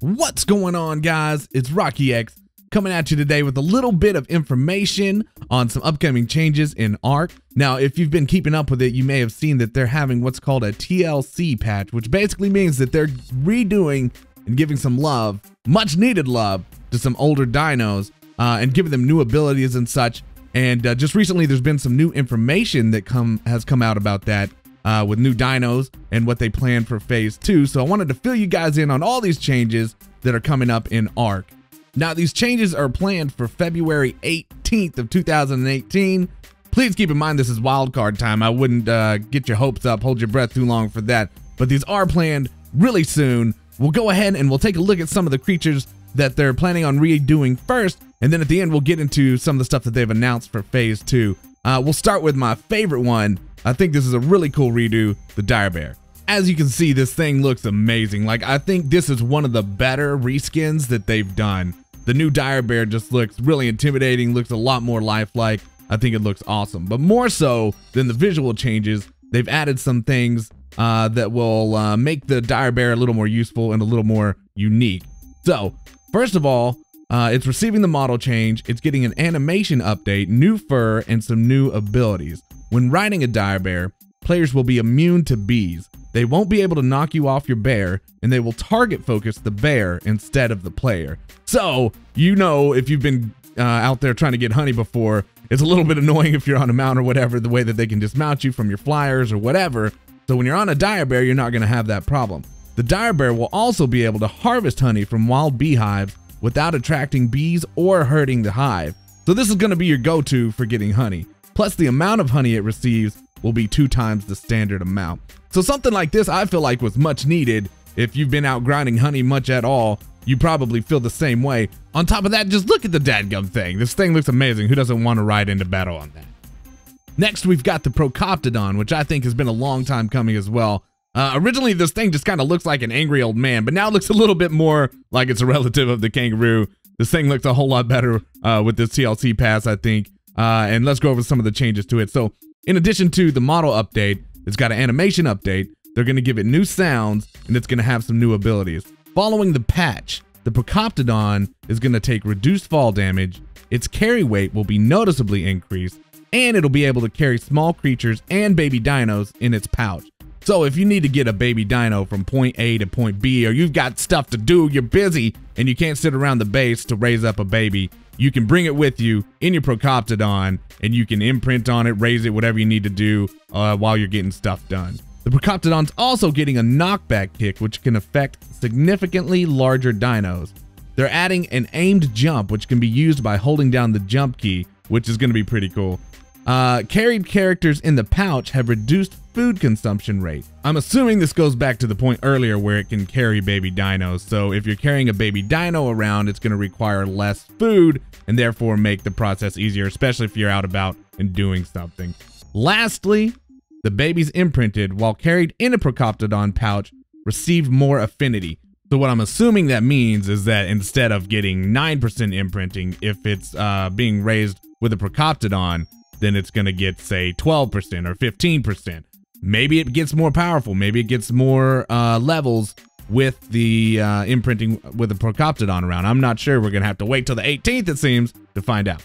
What's going on, guys? It's RockyX coming at you today with a little bit of information on some upcoming changes in Ark. Now, if you've been keeping up with it, you may have seen that they're having what's called a TLC patch, which basically means that they're redoing and giving some love, much needed love, to some older dinos and giving them new abilities and such. And just recently, there's been some new information that has come out about that. With new dinos and what they plan for phase 2. So I wanted to fill you guys in on all these changes that are coming up in Ark. Now, these changes are planned for February 18th of 2018. Please keep in mind this is wildcard time. I wouldn't get your hopes up, hold your breath too long for that. But these are planned really soon. We'll go ahead and we'll take a look at some of the creatures that they're planning on redoing first. And then at the end, we'll get into some of the stuff that they've announced for phase 2. We'll start with my favorite one. I think this is a really cool redo, the Dire Bear. As you can see, this thing looks amazing. Like, I think this is one of the better reskins that they've done. The new Dire Bear just looks really intimidating, looks a lot more lifelike. I think it looks awesome. But more so than the visual changes, they've added some things that will make the Dire Bear a little more useful and a little more unique. So, first of all, it's receiving the model change, it's getting an animation update, new fur, and some new abilities. When riding a Dire Bear, players will be immune to bees. They won't be able to knock you off your bear, and they will target focus the bear instead of the player. So, you know, if you've been out there trying to get honey before, it's a little bit annoying if you're on a mount or whatever, the way that they can dismount you from your flyers or whatever. So when you're on a Dire Bear, you're not going to have that problem. The Dire Bear will also be able to harvest honey from wild beehives without attracting bees or hurting the hive. So this is going to be your go-to for getting honey. Plus, the amount of honey it receives will be 2 times the standard amount. So something like this, I feel like, was much needed. If you've been out grinding honey much at all, you probably feel the same way. On top of that, just look at the dadgum thing. This thing looks amazing. Who doesn't want to ride into battle on that? Next, we've got the Copter Don, which I think has been a long time coming as well. Originally, this thing just kind of looks like an angry old man, but now it looks a little bit more like it's a relative of the kangaroo. This thing looks a whole lot better with this TLC pass, I think. And let's go over some of the changes to it. So in addition to the model update, it's got an animation update. They're going to give it new sounds, and it's going to have some new abilities. Following the patch, the Copter Don is going to take reduced fall damage. Its carry weight will be noticeably increased, and it'll be able to carry small creatures and baby dinos in its pouch. So if you need to get a baby dino from point A to point B, or you've got stuff to do, you're busy, and you can't sit around the base to raise up a baby, you can bring it with you in your Copter Don, and you can imprint on it, raise it, whatever you need to do while you're getting stuff done. The Copter Don's also getting a knockback kick, which can affect significantly larger dinos. They're adding an aimed jump, which can be used by holding down the jump key, which is going to be pretty cool. Carried characters in the pouch have reduced food consumption rate. I'm assuming this goes back to the point earlier where it can carry baby dinos. So if you're carrying a baby dino around, it's going to require less food and therefore make the process easier, especially if you're out about and doing something. Lastly, the babies imprinted while carried in a Copter Don pouch receive more affinity. So what I'm assuming that means is that instead of getting 9% imprinting, if it's being raised with a Copter Don, then it's going to get, say, 12% or 15%. Maybe it gets more powerful. Maybe it gets more levels with the imprinting with the Copter Don around. I'm not sure. We're going to have to wait till the 18th, it seems, to find out.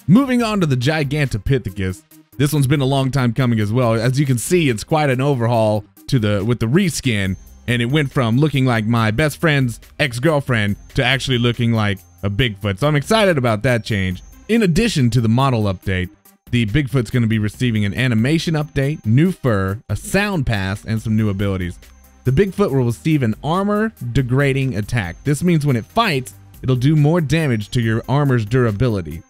Moving on to the Gigantopithecus. This one's been a long time coming as well. As you can see, it's quite an overhaul with the reskin, and it went from looking like my best friend's ex-girlfriend to actually looking like a Bigfoot. So I'm excited about that change. In addition to the model update, the Bigfoot's going to be receiving an animation update, new fur, a sound pass, and some new abilities. The Bigfoot will receive an armor degrading attack. This means when it fights, it'll do more damage to your armor's durability.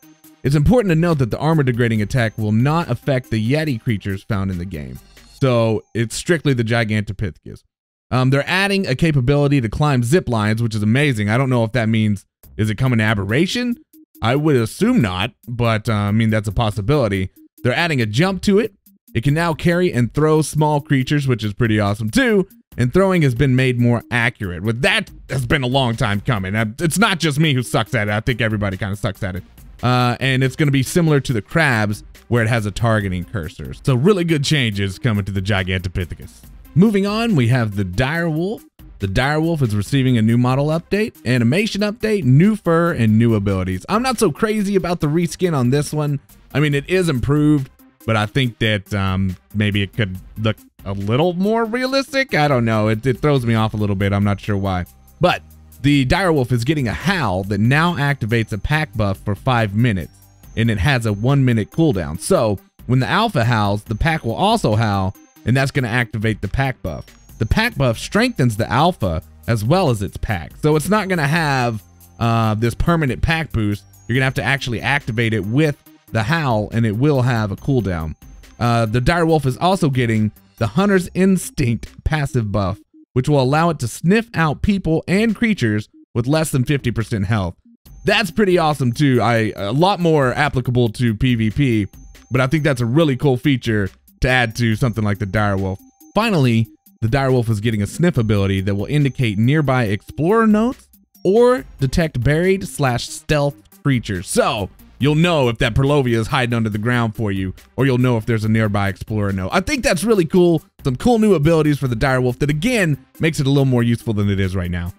It's important to note that the armor degrading attack will not affect the Yeti creatures found in the game. So it's strictly the Gigantopithecus. They're adding a capability to climb zip lines, which is amazing. I don't know if that means, is it coming to aberration? I would assume not, but I mean, that's a possibility. They're adding a jump to it. It can now carry and throw small creatures, which is pretty awesome too. And throwing has been made more accurate. With that, has been a long time coming. It's not just me who sucks at it. I think everybody kind of sucks at it. And it's going to be similar to the crabs, where it has a targeting cursor. So really good changes coming to the Gigantopithecus. Moving on, we have the dire wolf. The direwolf is receiving a new model update, animation update, new fur, and new abilities. I'm not so crazy about the reskin on this one. I mean, it is improved, but I think that maybe it could look a little more realistic. I don't know. It throws me off a little bit. I'm not sure why. But the direwolf is getting a howl that now activates a pack buff for 5 minutes, and it has a 1-minute cooldown. So when the alpha howls, the pack will also howl, and that's going to activate the pack buff. The pack buff strengthens the alpha as well as its pack. So it's not going to have this permanent pack boost. You're going to have to actually activate it with the howl, and it will have a cooldown. The direwolf is also getting the Hunter's Instinct passive buff, which will allow it to sniff out people and creatures with less than 50% health. That's pretty awesome too. A lot more applicable to PvP, but I think that's a really cool feature to add to something like the direwolf. Finally, the direwolf is getting a sniff ability that will indicate nearby explorer notes or detect buried/stealth creatures. So you'll know if that Perlovia is hiding under the ground for you, or you'll know if there's a nearby explorer note. I think that's really cool. Some cool new abilities for the direwolf that again makes it a little more useful than it is right now.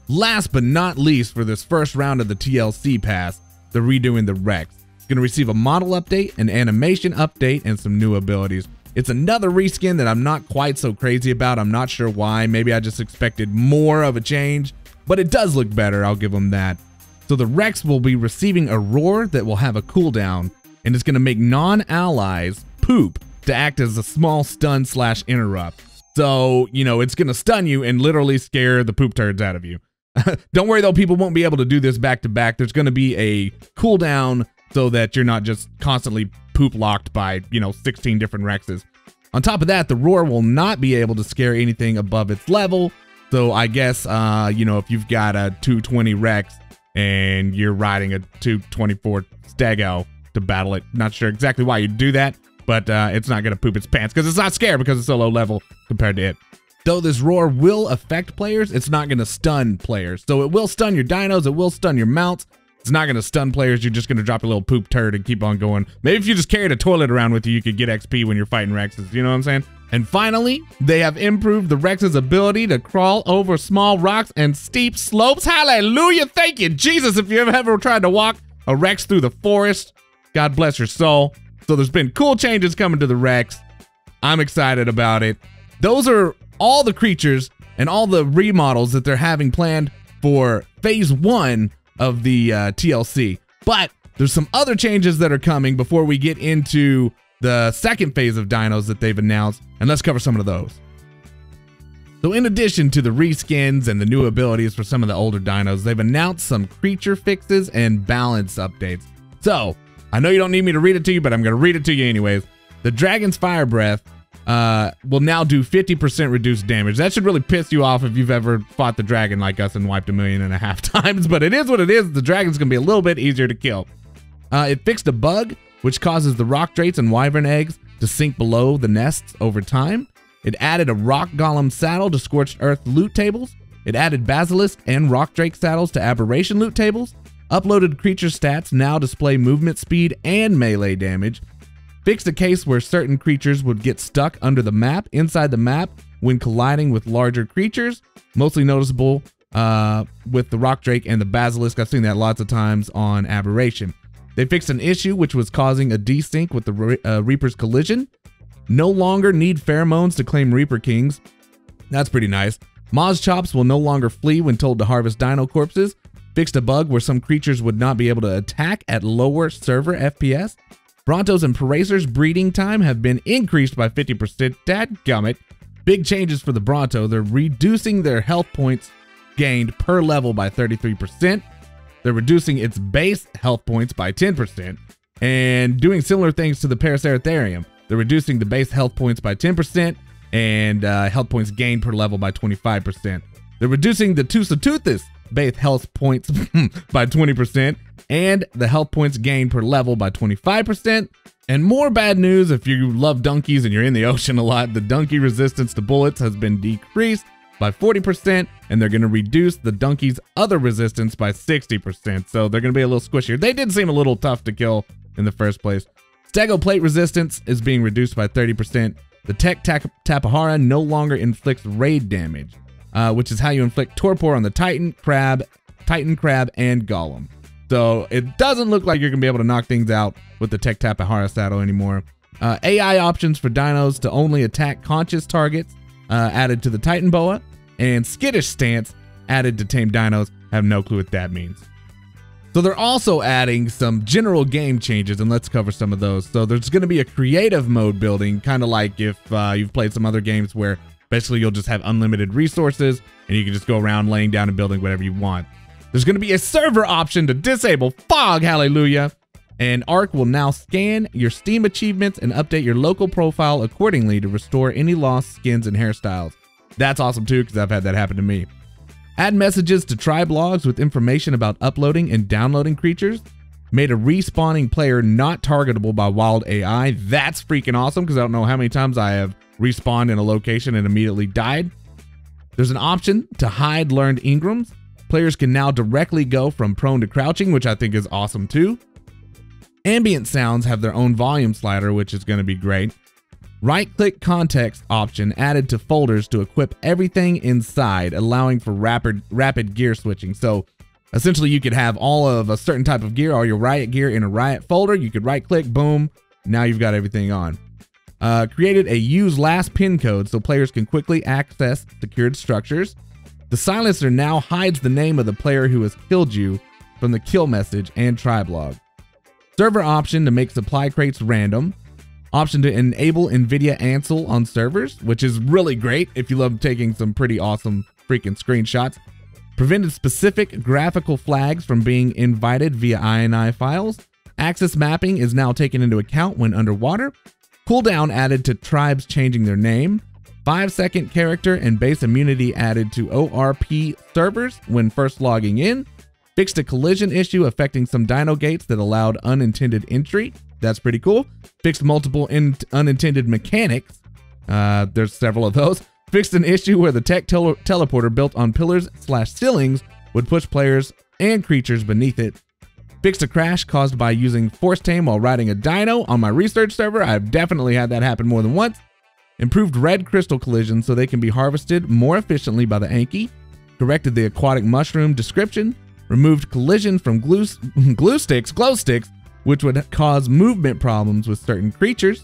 Last but not least, for this first round of the TLC pass, they're redoing the Rex. It's going to receive a model update, an animation update, and some new abilities. It's another reskin that I'm not quite so crazy about. I'm not sure why. Maybe I just expected more of a change, but it does look better. I'll give them that. So the Rex will be receiving a roar that will have a cooldown, and it's going to make non-allies poop to act as a small stun/interrupt. So, you know, it's going to stun you and literally scare the poop turds out of you. Don't worry though, people won't be able to do this back to back. There's going to be a cooldown so that you're not just constantly poop locked by, you know, 16 different Rexes. On top of that, the roar will not be able to scare anything above its level. So I guess, you know, if you've got a 220 Rex and you're riding a 224 Stego to battle it, not sure exactly why you'd do that, but it's not going to poop its pants because it's not scared because it's so low level compared to it. Though this roar will affect players, it's not going to stun players. So it will stun your dinos, it will stun your mounts. It's not going to stun players. You're just going to drop a little poop turd and keep on going. Maybe if you just carried a toilet around with you, you could get XP when you're fighting Rexes. You know what I'm saying? And finally, they have improved the Rex's ability to crawl over small rocks and steep slopes. Hallelujah. Thank you, Jesus. If you ever tried to walk a Rex through the forest, God bless your soul. So there's been cool changes coming to the Rex. I'm excited about it. Those are all the creatures and all the remodels that they're having planned for phase 1 of the TLC. But there's some other changes that are coming before we get into the second phase of dinos that they've announced, and let's cover some of those. So in addition to the reskins and the new abilities for some of the older dinos, they've announced some creature fixes and balance updates. So I know you don't need me to read it to you, but I'm going to read it to you anyways. The Dragon's Fire Breath will now do 50% reduced damage. That should really piss you off if you've ever fought the dragon like us and wiped 1.5 million times, but it is what it is. The dragon's gonna be a little bit easier to kill. It fixed a bug which causes the rock drates and wyvern eggs to sink below the nests over time. It added a rock golem saddle to scorched earth loot tables. It added basilisk and rock drake saddles to aberration loot tables. Uploaded creature stats now display movement speed and melee damage. Fixed a case where certain creatures would get stuck under the map, inside the map, when colliding with larger creatures. Mostly noticeable with the rock drake and the basilisk. I've seen that lots of times on aberration. They fixed an issue which was causing a desync with the Reaper's collision. No longer need pheromones to claim Reaper Kings. That's pretty nice. Moz Chops will no longer flee when told to harvest dino corpses. Fixed a bug where some creatures would not be able to attack at lower server FPS. Brontos and Paracers breeding time have been increased by 50%. Dadgummit. Big changes for the Bronto. They're reducing their health points gained per level by 33%. They're reducing its base health points by 10% and doing similar things to the Paraceratherium. They're reducing the base health points by 10% and health points gained per level by 25%. They're reducing the Tusatoothus base health points by 20% and the health points gained per level by 25%. And more bad news if you love donkeys and you're in the ocean a lot, the donkey resistance to bullets has been decreased by 40%, and they're going to reduce the donkey's other resistance by 60%. So they're going to be a little squishier. They did seem a little tough to kill in the first place. Stego plate resistance is being reduced by 30%. The Tech Tapahara no longer inflicts raid damage, which is how you inflict torpor on the Titan, Crab, and Golem. So it doesn't look like you're gonna be able to knock things out with the Tech Tapahara saddle anymore. AI options for dinos to only attack conscious targets added to the Titan Boa, and skittish stance added to tame dinos. Have no clue what that means. So they're also adding some general game changes, and let's cover some of those. So there's going to be a creative mode building, kind of like if you've played some other games where basically you'll just have unlimited resources and you can just go around laying down and building whatever you want. There's going to be a server option to disable fog, hallelujah. And Ark will now scan your Steam achievements and update your local profile accordingly to restore any lost skins and hairstyles. That's awesome too, because I've had that happen to me. Add messages to tribe logs with information about uploading and downloading creatures. Made a respawning player not targetable by wild AI. That's freaking awesome, because I don't know how many times I have respawned in a location and immediately died. There's an option to hide learned engrams. Players can now directly go from prone to crouching, which I think is awesome too. Ambient sounds have their own volume slider, which is going to be great. Right-click context option added to folders to equip everything inside, allowing for rapid gear switching. So essentially you could have all of a certain type of gear, all your riot gear in a riot folder. You could right-click, boom, now you've got everything on. Created a use last pin code so players can quickly access secured structures. The silencer now hides the name of the player who has killed you from the kill message and tribe log. Server option to make supply crates random. Option to enable NVIDIA Ansel on servers, which is really great if you love taking some pretty awesome freaking screenshots. Prevented specific graphical flags from being invited via INI files. Access mapping is now taken into account when underwater. Cooldown added to tribes changing their name. 5-second character and base immunity added to ORP servers when first logging in. Fixed a collision issue affecting some dino gates that allowed unintended entry. That's pretty cool. Fixed multiple unintended mechanics. There's several of those. Fixed an issue where the tech teleporter built on pillars/ceilings would push players and creatures beneath it. Fixed a crash caused by using force tame while riding a dino on my research server. I've definitely had that happen more than once. Improved red crystal collisions so they can be harvested more efficiently by the Anki. Corrected the aquatic mushroom description. Removed collision from glow sticks, which would cause movement problems with certain creatures.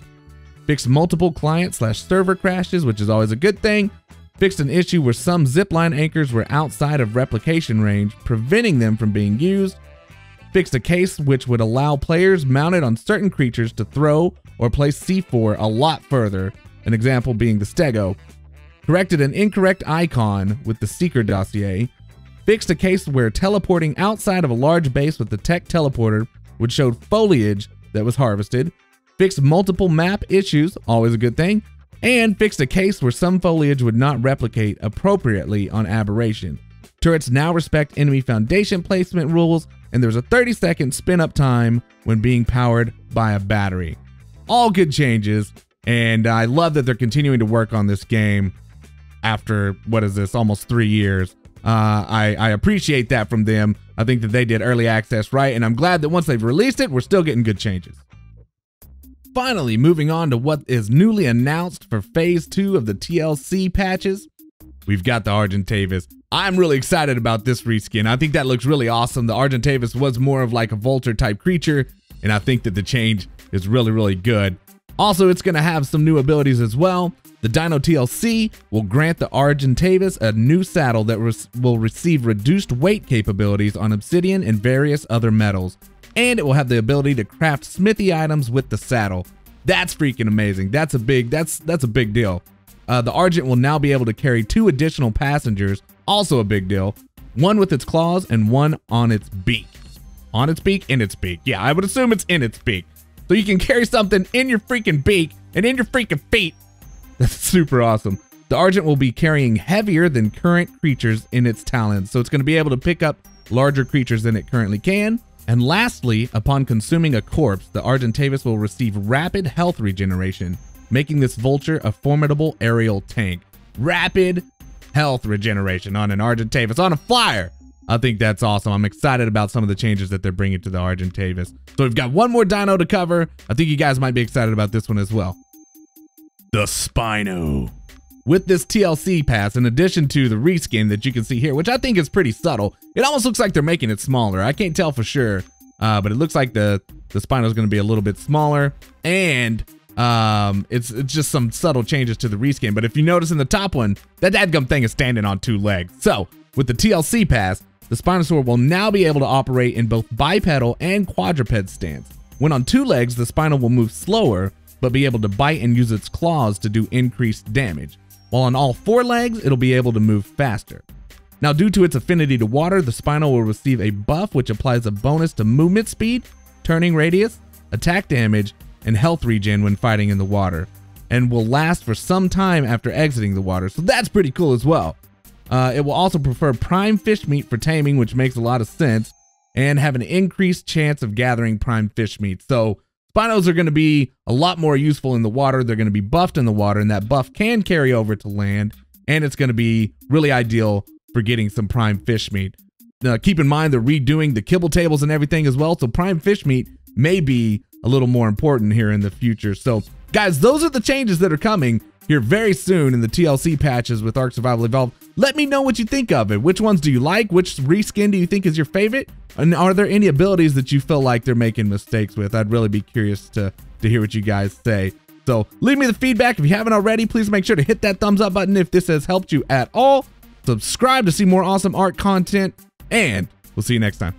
Fixed multiple client/server crashes, which is always a good thing. Fixed an issue where some zipline anchors were outside of replication range, preventing them from being used. Fixed a case which would allow players mounted on certain creatures to throw or place C4 a lot further, an example being the Stego. Corrected an incorrect icon with the Seeker dossier. Fixed a case where teleporting outside of a large base with the tech teleporter would show foliage that was harvested. Fixed multiple map issues, always a good thing. And fixed a case where some foliage would not replicate appropriately on aberration. Turrets now respect enemy foundation placement rules, and there's a 30-second spin-up time when being powered by a battery. All good changes, and I love that they're continuing to work on this game after, what is this, almost 3 years. I appreciate that from them. I think that they did early access right, and I'm glad that once they've released it, we're still getting good changes. Finally, moving on to what is newly announced for Phase 2 of the TLC patches, we've got the Argentavis. I'm really excited about this reskin. I think that looks really awesome. The Argentavis was more of like a vulture type creature, and I think that the change is really, really good. Also, it's going to have some new abilities as well. The Dino TLC will grant the Argentavis a new saddle that will receive reduced weight capabilities on obsidian and various other metals. And it will have the ability to craft smithy items with the saddle. That's freaking amazing. That's a big deal. The Argent will now be able to carry 2 additional passengers, also a big deal. One with its claws and one on its beak. On its beak? In its beak. Yeah, I would assume it's in its beak. So you can carry something in your freaking beak and in your freaking feet. That's super awesome. The Argent will be carrying heavier than current creatures in its talons, so it's going to be able to pick up larger creatures than it currently can. And lastly, upon consuming a corpse, the Argentavis will receive rapid health regeneration, making this vulture a formidable aerial tank. Rapid health regeneration on an Argentavis, on a flyer. I think that's awesome. I'm excited about some of the changes that they're bringing to the Argentavis. So we've got one more dino to cover. I think you guys might be excited about this one as well. the Spino. With this TLC pass, in addition to the reskin that you can see here, which I think is pretty subtle, it almost looks like they're making it smaller. I can't tell for sure, but it looks like the Spino is going to be a little bit smaller, and it's just some subtle changes to the reskin. But if you notice in the top one, that dadgum thing is standing on 2 legs. So with the TLC pass, the Spinosaur will now be able to operate in both bipedal and quadruped stance. When on 2 legs, the Spino will move slower, but be able to bite and use its claws to do increased damage. While on all 4 legs, it'll be able to move faster. Now, due to its affinity to water, the Spino will receive a buff which applies a bonus to movement speed, turning radius, attack damage, and health regen when fighting in the water, and will last for some time after exiting the water, so that's pretty cool as well. It will also prefer prime fish meat for taming, which makes a lot of sense, and have an increased chance of gathering prime fish meat. So Spinos are going to be a lot more useful in the water. They're going to be buffed in the water, and that buff can carry over to land, and it's going to be really ideal for getting some prime fish meat. Now, keep in mind they're redoing the kibble tables and everything as well, so prime fish meat may be a little more important here in the future. So guys, those are the changes that are coming here very soon in the TLC patches with Ark Survival Evolved. Let me know what you think of it. Which ones do you like? Which reskin do you think is your favorite? And are there any abilities that you feel like they're making mistakes with? I'd really be curious to hear what you guys say. So leave me the feedback. If you haven't already, please make sure to hit that thumbs up button if this has helped you at all. Subscribe to see more awesome Ark content, and we'll see you next time.